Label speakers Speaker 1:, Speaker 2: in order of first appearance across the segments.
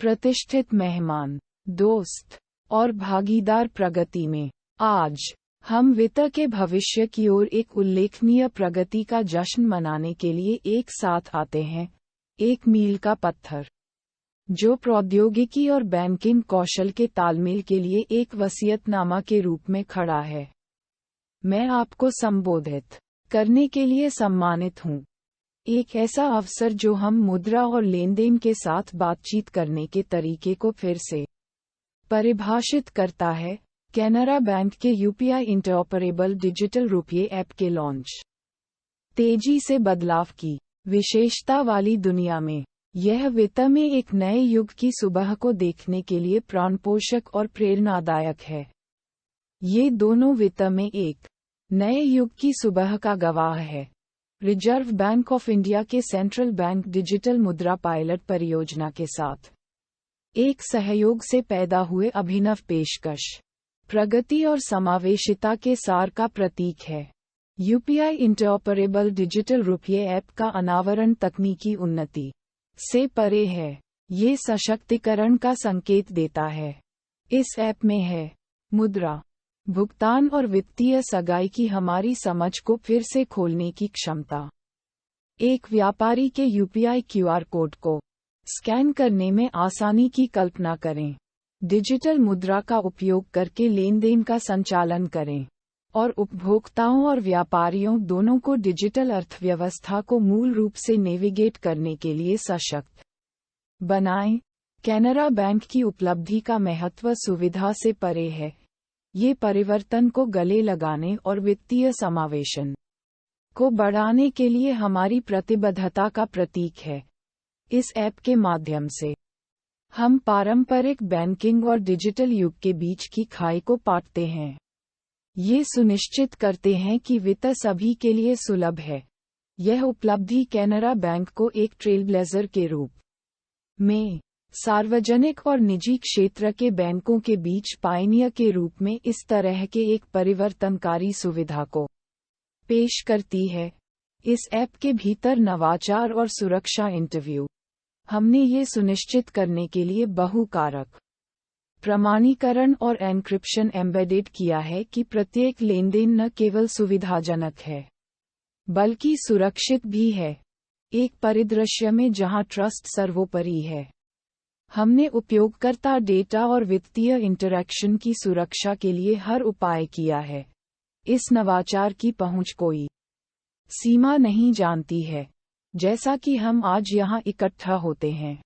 Speaker 1: प्रतिष्ठित मेहमान, दोस्त और भागीदार प्रगति में, आज हम वित्त के भविष्य की ओर एक उल्लेखनीय प्रगति का जश्न मनाने के लिए एक साथ आते हैं। एक मील का पत्थर जो प्रौद्योगिकी और बैंकिंग कौशल के तालमेल के लिए एक वसीयतनामा के रूप में खड़ा है। मैं आपको संबोधित करने के लिए सम्मानित हूँ। एक ऐसा अवसर जो हम मुद्रा और लेनदेन के साथ बातचीत करने के तरीके को फिर से परिभाषित करता है। कैनरा बैंक के यूपीआई इंटरऑपरेबल डिजिटल रुपये ऐप के लॉन्च। तेजी से बदलाव की विशेषता वाली दुनिया में, यह वित्त में एक नए युग की सुबह को देखने के लिए प्राणपोषक और प्रेरणादायक है। ये दोनों वित्त में एक नए युग की सुबह का गवाह है। रिजर्व बैंक ऑफ इंडिया के सेंट्रल बैंक डिजिटल मुद्रा पायलट परियोजना के साथ एक सहयोग से पैदा हुए अभिनव पेशकश, प्रगति और समावेशिता के सार का प्रतीक है। यूपीआई इंटरऑपरेबल डिजिटल रुपये ऐप का अनावरण तकनीकी उन्नति से परे है, ये सशक्तिकरण का संकेत देता है। इस ऐप में है मुद्रा, भुगतान और वित्तीय सगाई की हमारी समझ को फिर से खोलने की क्षमता। एक व्यापारी के यूपीआई क्यूआर कोड को स्कैन करने में आसानी की कल्पना करें, डिजिटल मुद्रा का उपयोग करके लेनदेन का संचालन करें और उपभोक्ताओं और व्यापारियों दोनों को डिजिटल अर्थव्यवस्था को मूल रूप से नेविगेट करने के लिए सशक्त बनाएं। कैनरा बैंक की उपलब्धि का महत्व सुविधा से परे है। ये परिवर्तन को गले लगाने और वित्तीय समावेशन को बढ़ाने के लिए हमारी प्रतिबद्धता का प्रतीक है। इस ऐप के माध्यम से हम पारंपरिक बैंकिंग और डिजिटल युग के बीच की खाई को पाटते हैं। ये सुनिश्चित करते हैं कि वित्त सभी के लिए सुलभ है। यह उपलब्धि कैनरा बैंक को एक ट्रेलब्लेजर के रूप में सार्वजनिक और निजी क्षेत्र के बैंकों के बीच पायनियर के रूप में इस तरह के एक परिवर्तनकारी सुविधा को पेश करती है। इस ऐप के भीतर नवाचार और सुरक्षा इंटरव्यू हमने ये सुनिश्चित करने के लिए बहुकारक प्रमाणीकरण और एन्क्रिप्शन एम्बेडेड किया है कि प्रत्येक लेनदेन न केवल सुविधाजनक है बल्कि सुरक्षित भी है। एक परिदृश्य में जहां ट्रस्ट सर्वोपरि है, हमने उपयोगकर्ता डेटा और वित्तीय इंटरैक्शन की सुरक्षा के लिए हर उपाय किया है। इस नवाचार की पहुंच कोई सीमा नहीं जानती है, जैसा कि हम आज यहां इकट्ठा होते हैं।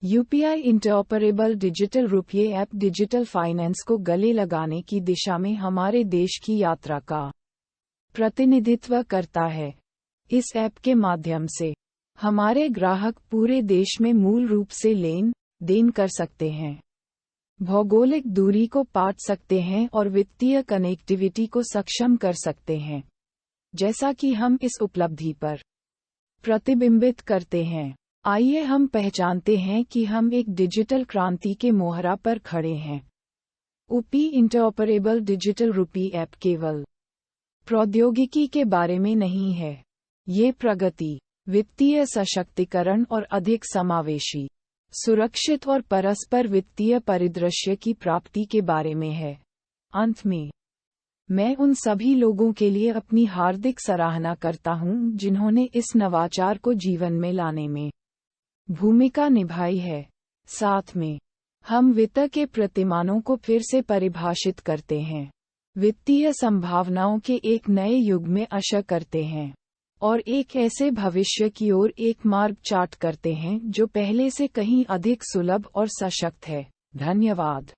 Speaker 1: यूपीआई इंटरऑपरेबल डिजिटल रुपये ऐप डिजिटल फाइनेंस को गले लगाने की दिशा में हमारे देश की यात्रा का प्रतिनिधित्व करता है। इस ऐप के माध्यम से हमारे ग्राहक पूरे देश में मूल रूप से लेन देन कर सकते हैं, भौगोलिक दूरी को पाट सकते हैं और वित्तीय कनेक्टिविटी को सक्षम कर सकते हैं, जैसा कि हम इस उपलब्धि पर प्रतिबिंबित करते हैं। आइए हम पहचानते हैं कि हम एक डिजिटल क्रांति के मोहरा पर खड़े हैं। यूपी इंटरऑपरेबल डिजिटल रुपये ऐप केवल प्रौद्योगिकी के बारे में नहीं है, ये प्रगति, वित्तीय सशक्तिकरण और अधिक समावेशी, सुरक्षित और परस्पर वित्तीय परिदृश्य की प्राप्ति के बारे में है। अंत में, मैं उन सभी लोगों के लिए अपनी हार्दिक सराहना करता हूं जिन्होंने इस नवाचार को जीवन में लाने में भूमिका निभाई है। साथ में, हम वित्त के प्रतिमानों को फिर से परिभाषित करते हैं, वित्तीय संभावनाओं के एक नए युग में आशा करते हैं और एक ऐसे भविष्य की ओर एक मार्ग चार्ट करते हैं जो पहले से कहीं अधिक सुलभ और सशक्त है। धन्यवाद।